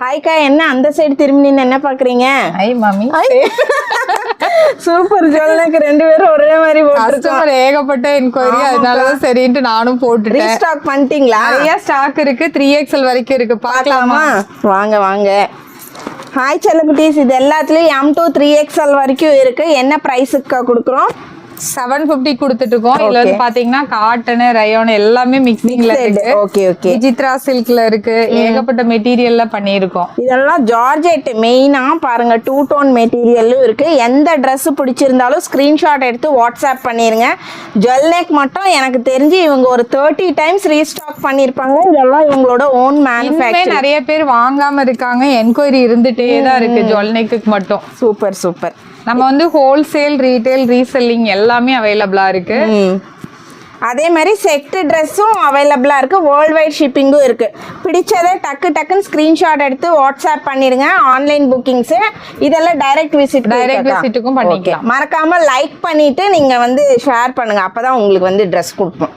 ஹாய்க்கா, என்ன அந்த சைடு திரும்பி நின்று என்ன பாக்குறீங்க? ஹாய் மாமி. சூப்பர் ஜுவல்னக்கு ரெண்டு பேரும் ஒரே மாதிரி கஸ்டமர் ஏகப்பட்ட என்கொயரி, அதனாலதான் சரின்ட்டு நானும் போட்டுட்டேன். ரீஸ்டாக் பண்ணிட்டீங்களா? நிறைய ஸ்டாக் இருக்கு, 3XL வரைக்கும் இருக்கு. பார்க்கலாமா? வாங்க வாங்க. ஹாய் செல்லகுட்டீஸ், இது எல்லாத்துலயும் M to 3XL வரைக்கும் இருக்கு. என்ன பிரைஸுக்கு கொடுக்குறோம்? 750 கொடுத்துட்டு இருக்கோம். இதுல வந்து பாத்தீங்கன்னா காட்டன், ரயோன் எல்லாமே மிக்சிங்ல இருக்கு. Okay okay. விசித்ரா சில்க்ல இருக்கு. ஏகப்பட்ட மெட்டீரியல்ல பண்ணிருக்கோம். இதெல்லாம் ஜார்ஜெட் மெயினா பாருங்க, 2 டோன் மெட்டீரியலும் இருக்கு. எந்த Dress பிடிச்சிருந்தாலும் ஸ்கிரீன்ஷாட் எடுத்து வாட்ஸ்அப் பண்ணிருங்க. ஜுவல்நெக் மட்டும் எனக்கு தெரிஞ்சு இவங்க ஒரு 30 டைம்ஸ் ரீஸ்டாக் பண்ணிருப்பாங்க. இதெல்லாம் இவங்களோட ஓன் மேனுஃபேக்சர். நிறைய பேர் வாங்காம இருக்காங்க, என்கொயரி இருந்துட்டே தான் இருக்கு ஜுவல்நெக்கு மட்டும். Super super. நம்ம வந்து ஹோல்சேல், ரீட்டைல், ரீசெல்லிங் எல்லாமே அவைலபிளா இருக்கு. அதே மாதிரி செட் ட்ரெஸ்ஸும் அவைலபிளா இருக்கு. வேர்ல்ட் வைட் ஷிப்பிங்கும் இருக்கு. பிடிச்சதை டக்குன்னு ஸ்கிரீன்ஷாட் எடுத்து வாட்ஸ்அப் பண்ணிடுங்க. ஆன்லைன் புக்கிங்ஸ் இதெல்லாம் டைரக்ட் விசிட்டுக்கும் பண்ணிக்கலாம். மறக்காம லைக் பண்ணிட்டு நீங்க வந்து ஷேர் பண்ணுங்க, அப்பதான் உங்களுக்கு வந்து ட்ரெஸ் கொடுப்போம்.